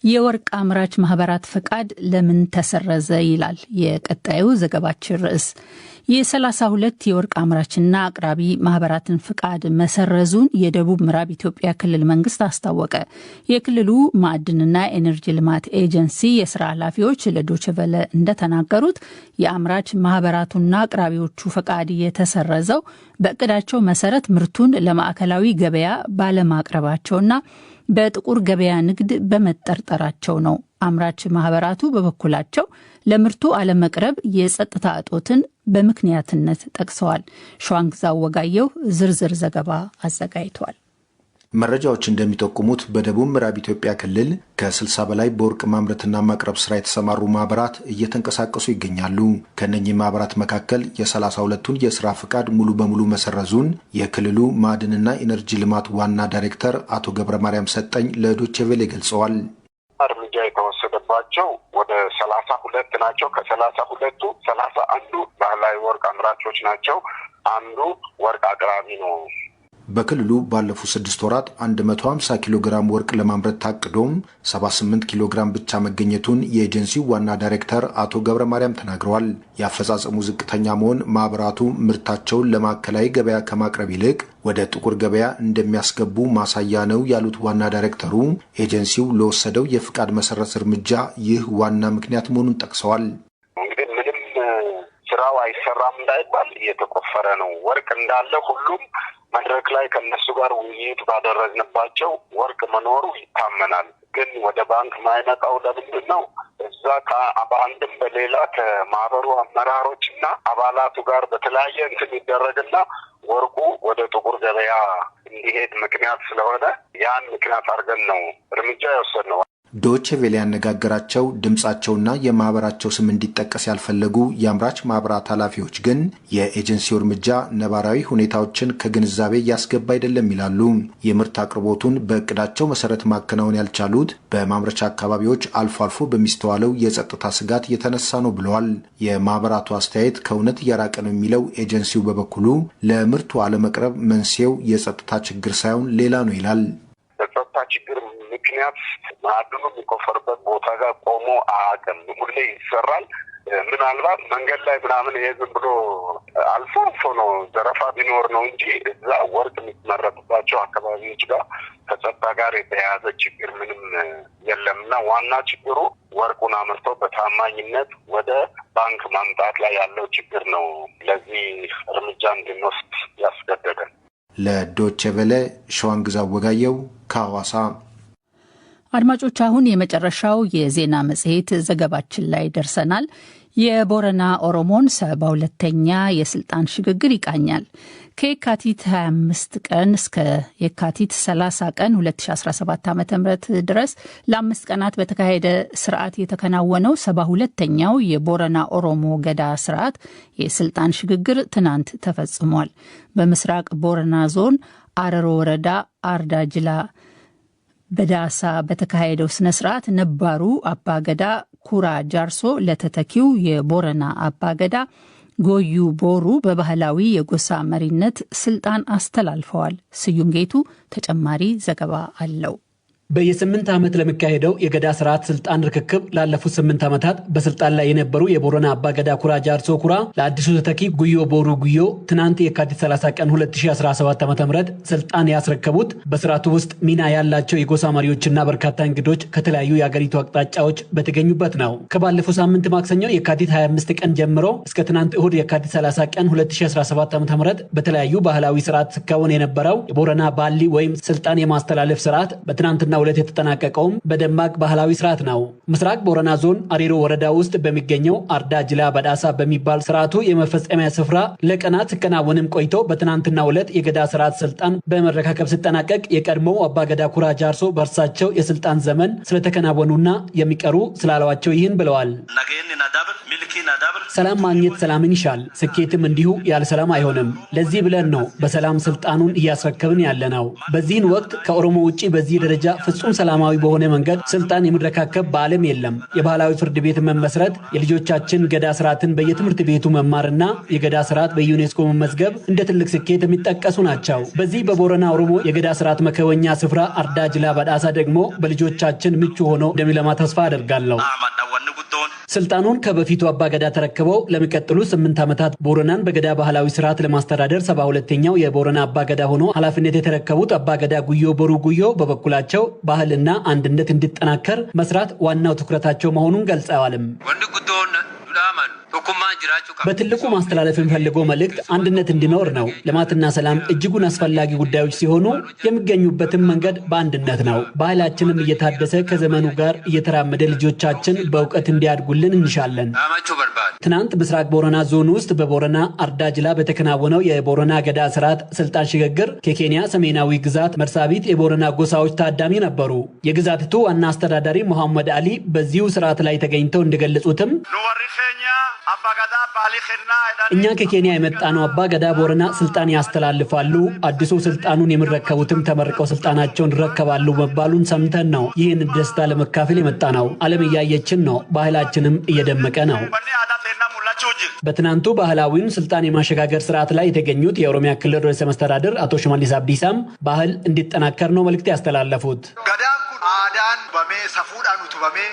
የወርቅ አምራች ማህበራት ፈቃድ ለምን ተሰረዘ ይላል የቀጣዩ ዘገባችን ርዕስ። የ32 የወርቅ አምራችና አቅራቢ ማህበራትን ፈቃድ መሰረዙን የደቡብ ምዕራብ ኢትዮጵያ ክልል መንግስት አስታወቀ። የክልሉ ማዕድንና ኤነርጂ ልማት ኤጀንሲ የስራ ኃላፊዎች ለዶይቼ ቬለ እንደተናገሩት የአምራች ማህበራቱና አቅራቢዎቹ ፈቃድ የተሰረዘው በእቅዳቸው መሰረት ምርቱን ለማዕከላዊ ገበያ ባለማቅረባቸውና በጥቁር ገበያ ንግድ በመጠርጠራቸው ነው። አምራች ማህበራቱ በበኩላቸው ለምርቱ አለመቅረብ የጸጥታ እጦትን በምክንያትነት ጠቅሰዋል። ሸዋንግዛው ወጋየሁ ዝርዝር ዘገባ አዘጋጅቷል። መረጃዎች እንደሚጠቁሙት በደቡብ ምዕራብ ኢትዮጵያ ክልል ከ60 በላይ በወርቅ ማምረትና ማቅረብ ስራ የተሰማሩ ማህበራት እየተንቀሳቀሱ ይገኛሉ። ከነኚህ ማህበራት መካከል የ32ቱን የስራ ፍቃድ ሙሉ በሙሉ መሰረዙን የክልሉ ማዕድንና ኢነርጂ ልማት ዋና ዳይሬክተር አቶ ገብረ ማርያም ሰጠኝ ለዶይቼ ቬለ ገልጸዋል። እርምጃ የተወሰደባቸው ወደ 32 ናቸው። ከ32ቱ 31ዱ ባህላዊ ወርቅ አምራቾች ናቸው። አንዱ ወርቅ አቅራቢ ነው። በክልሉ ባለፉት 6 ወራት 150 ኪሎ ግራም ወርቅ ለማምረት ታቅዶም 78 ኪሎ ግራም ብቻ መገኘቱን የኤጀንሲው ዋና ዳይሬክተር አቶ ገብረ ማርያም ተናግረዋል። የአፈጻጸሙ ዝቅተኛ መሆን ማህበራቱ ምርታቸውን ለማዕከላዊ ገበያ ከማቅረብ ይልቅ ወደ ጥቁር ገበያ እንደሚያስገቡ ማሳያ ነው ያሉት ዋና ዳይሬክተሩ ኤጀንሲው ለወሰደው የፍቃድ መሰረዝ እርምጃ ይህ ዋና ምክንያት መሆኑን ጠቅሰዋል። እንግዲህ ምንም ስራው አይሰራም እንዳይባል እየተቆፈረ ነው። ወርቅ እንዳለ ሁሉም መድረክ ላይ ከነሱ ጋር ውይይት ባደረግንባቸው ወርቅ መኖሩ ይታመናል። ግን ወደ ባንክ ማይመጣው ለምንድን ነው? እዛ በአንድም በሌላ ከማህበሩ አመራሮችና አባላቱ ጋር በተለያየ እንትን ይደረግና ወርቁ ወደ ጥቁር ገበያ እንዲሄድ ምክንያት ስለሆነ ያን ምክንያት አድርገን ነው እርምጃ የወሰድነው። ዶይቼ ቬለ ያነጋገራቸው ድምጻቸውና የማህበራቸው ስም እንዲጠቀስ ያልፈለጉ የአምራች ማህበራት ኃላፊዎች ግን የኤጀንሲው እርምጃ ነባራዊ ሁኔታዎችን ከግንዛቤ እያስገባ አይደለም ይላሉ። የምርት አቅርቦቱን በእቅዳቸው መሰረት ማከናወን ያልቻሉት በማምረቻ አካባቢዎች አልፎ አልፎ በሚስተዋለው የጸጥታ ስጋት የተነሳ ነው ብለዋል። የማህበራቱ አስተያየት ከእውነት እየራቀ ነው የሚለው ኤጀንሲው በበኩሉ ለምርቱ አለመቅረብ መንስኤው የጸጥታ ችግር ሳይሆን ሌላ ነው ይላል። የጸጥታ ችግር ምክንያት ማዕድኑ የሚቆፈርበት ቦታ ጋር ቆሞ አቅም ሁሌ ይሰራል። ምናልባት መንገድ ላይ ምናምን ይሄ ዝም ብሎ አልፎ አልፎ ነው ዘረፋ ቢኖር ነው እንጂ እዛ ወርቅ የሚመረጥባቸው አካባቢዎች ጋር ከጸጥታ ጋር የተያያዘ ችግር ምንም የለምና ዋና ችግሩ ወርቁን አምርቶ በታማኝነት ወደ ባንክ ማምጣት ላይ ያለው ችግር ነው ለዚህ እርምጃ እንድንወስድ ያስገደደን። ለዶይቼ ቬለ ሸዋንግዛው ወጋየሁ ከሐዋሳ። አድማጮች አሁን የመጨረሻው የዜና መጽሔት ዘገባችን ላይ ደርሰናል። የቦረና ኦሮሞን 72ኛ የስልጣን ሽግግር ይቃኛል። ከየካቲት 25 ቀን እስከ የካቲት 30 ቀን 2017 ዓ.ም ድረስ ለ5 ቀናት በተካሄደ ስርዓት የተከናወነው 72ኛው የቦረና ኦሮሞ ገዳ ስርዓት የስልጣን ሽግግር ትናንት ተፈጽሟል። በምስራቅ ቦረና ዞን አረሮ ወረዳ አርዳጅላ በዳሳ በተካሄደው ስነ ስርዓት ነባሩ አባገዳ ኩራ ጃርሶ ለተተኪው የቦረና አባገዳ ጎዩ ቦሩ በባህላዊ የጎሳ መሪነት ስልጣን አስተላልፈዋል። ስዩም ጌቱ ተጨማሪ ዘገባ አለው። በየ8 ዓመት ለሚካሄደው የገዳ ስርዓት ስልጣን ርክክብ ላለፉት 8 ዓመታት በስልጣን ላይ የነበሩ የቦረና አባገዳ ኩራ ጃርሶ ኩራ ለአዲሱ ተተኪ ጉዮ ቦሩ ጉዮ ትናንት የካቲት 30 ቀን 2017 ዓ.ም ስልጣን ያስረከቡት በስርዓቱ ውስጥ ሚና ያላቸው የጎሳ መሪዎችና በርካታ እንግዶች ከተለያዩ የአገሪቱ አቅጣጫዎች በተገኙበት ነው። ከባለፈው ሳምንት ማክሰኞ የካቲት 25 ቀን ጀምሮ እስከ ትናንት እሁድ የካቲት 30 ቀን 2017 ዓ.ም በተለያዩ ባህላዊ ስርዓት ሲከወን የነበረው የቦረና ባሊ ወይም ስልጣን የማስተላለፍ ስርዓት በትናንትና ዕለት የተጠናቀቀውም በደማቅ ባህላዊ ስርዓት ነው። ምስራቅ ቦረና ዞን አሪሮ ወረዳ ውስጥ በሚገኘው አርዳ ጅላ በዳሳ በሚባል ስርዓቱ የመፈጸሚያ ስፍራ ለቀናት ሲከናወንም ቆይቶ በትናንትናው ዕለት የገዳ ስርዓት ስልጣን በመረካከብ ሲጠናቀቅ የቀድሞው አባገዳ ኩራ ጃርሶ በእርሳቸው የስልጣን ዘመን ስለተከናወኑና የሚቀሩ ስላሏቸው ይህን ብለዋል። ሰላም ማግኘት ሰላምን ይሻል፣ ስኬትም እንዲሁ ያለ ሰላም አይሆንም። ለዚህ ብለን ነው በሰላም ስልጣኑን እያስረከብን ያለነው። በዚህን ወቅት ከኦሮሞ ውጪ በዚህ ደረጃ ፍጹም ሰላማዊ በሆነ መንገድ ስልጣን የሚረካከብ በዓለም የለም። የባህላዊ ፍርድ ቤት መመስረት፣ የልጆቻችን ገዳ ስርዓትን በየትምህርት ቤቱ መማርና የገዳ ስርዓት በዩኔስኮ መመዝገብ እንደ ትልቅ ስኬት የሚጠቀሱ ናቸው። በዚህ በቦረና ኦሮሞ የገዳ ስርዓት መከወኛ ስፍራ አርዳ ጅላ በዳሳ ደግሞ በልጆቻችን ምቹ ሆኖ እንደሚለማ ተስፋ አደርጋለሁ። ስልጣኑን ከበፊቱ አባ ገዳ ተረክበው ለሚቀጥሉ 8 ዓመታት ቦረናን በገዳ ባህላዊ ስርዓት ለማስተዳደር 72ኛው የቦረና አባ ገዳ ሆኖ ኃላፊነት የተረከቡት አባ ገዳ ጉዮ ቦሩ ጉዮ በበኩላቸው ባህልና አንድነት እንዲጠናከር መስራት ዋናው ትኩረታቸው መሆኑን ገልጸዋልም። በትልቁ ማስተላለፍ የሚፈልገው መልእክት አንድነት እንዲኖር ነው። ልማትና ሰላም እጅጉን አስፈላጊ ጉዳዮች ሲሆኑ የሚገኙበትም መንገድ በአንድነት ነው። ባህላችንም እየታደሰ ከዘመኑ ጋር እየተራመደ ልጆቻችን በእውቀት እንዲያድጉልን እንሻለን። ትናንት ምስራቅ ቦረና ዞን ውስጥ በቦረና አርዳ ጅላ በተከናወነው የቦረና ገዳ ስርዓት ስልጣን ሽግግር ከኬንያ ሰሜናዊ ግዛት መርሳቢት የቦረና ጎሳዎች ታዳሚ ነበሩ። የግዛቲቱ ዋና አስተዳዳሪ መሐመድ አሊ በዚሁ ስርዓት ላይ ተገኝተው እንደገለጹትም እኛ ከኬንያ የመጣነው አባ ገዳ ቦረና ስልጣን ያስተላልፋሉ፣ አዲሱ ስልጣኑን የሚረከቡትም ተመርቀው ስልጣናቸውን ይረከባሉ መባሉን ሰምተን ነው ይህን ደስታ ለመካፈል የመጣ ነው። ዓለም እያየችን ነው። ባህላችንም እየደመቀ ነው። በትናንቱ ባህላዊውን ስልጣን የማሸጋገር ስርዓት ላይ የተገኙት የኦሮሚያ ክልል ርዕሰ መስተዳድር አቶ ሽመልስ አብዲሳም ባህል እንዲጠናከር ነው መልእክት ያስተላለፉት።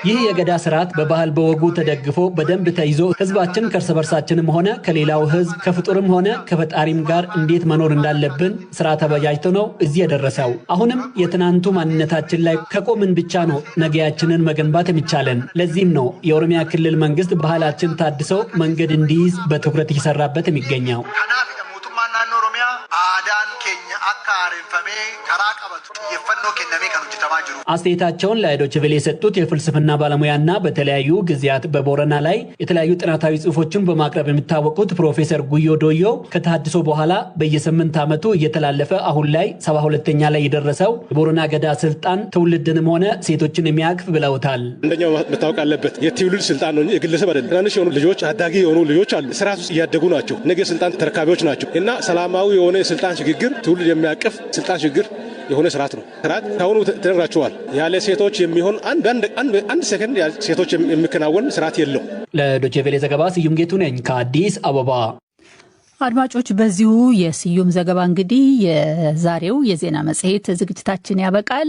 ይህ የገዳ ስርዓት በባህል በወጉ ተደግፎ በደንብ ተይዞ ህዝባችን ከእርስ በርሳችንም ሆነ ከሌላው ህዝብ ከፍጡርም ሆነ ከፈጣሪም ጋር እንዴት መኖር እንዳለብን ስራ ተበጃጅቶ ነው እዚህ የደረሰው። አሁንም የትናንቱ ማንነታችን ላይ ከቆምን ብቻ ነው ነገያችንን መገንባት የሚቻለን። ለዚህም ነው የኦሮሚያ ክልል መንግስት ባህላችን ታድሶ መንገድ እንዲይዝ በትኩረት እየሰራበት የሚገኘው። አስተያየታቸውን ለዶይቼ ቬለ የሰጡት የፍልስፍና ባለሙያና በተለያዩ ጊዜያት በቦረና ላይ የተለያዩ ጥናታዊ ጽሑፎችን በማቅረብ የሚታወቁት ፕሮፌሰር ጉዮ ዶዮ ከተሃድሶ በኋላ በየ8 ዓመቱ እየተላለፈ አሁን ላይ 72ኛ ላይ የደረሰው የቦረና ገዳ ስልጣን ትውልድንም ሆነ ሴቶችን የሚያቅፍ ብለውታል። አንደኛው መታወቅ አለበት የትውልድ ስልጣን ነው፣ የግለሰብ አይደለም። ትናንሽ የሆኑ ልጆች፣ አዳጊ የሆኑ ልጆች አሉ፣ ስርዓት ውስጥ እያደጉ ናቸው፣ ነገ ስልጣን ተረካቢዎች ናቸው እና ሰላማዊ የሆነ ስልጣን ሽግግር ትውልድ የሚያቅፍ ስልጣን ሽግግር የሆነ ስርዓት ነው። ስርዓት ታውኑ ተነግራቸዋል። ያለ ሴቶች የሚሆን አንድ ሰከንድ ሴቶች የሚከናወን ስርዓት የለው። ለዶይቼ ቬለ ዘገባ ስዩም ጌቱ ነኝ ከአዲስ አበባ። አድማጮች፣ በዚሁ የስዩም ዘገባ እንግዲህ የዛሬው የዜና መጽሔት ዝግጅታችን ያበቃል።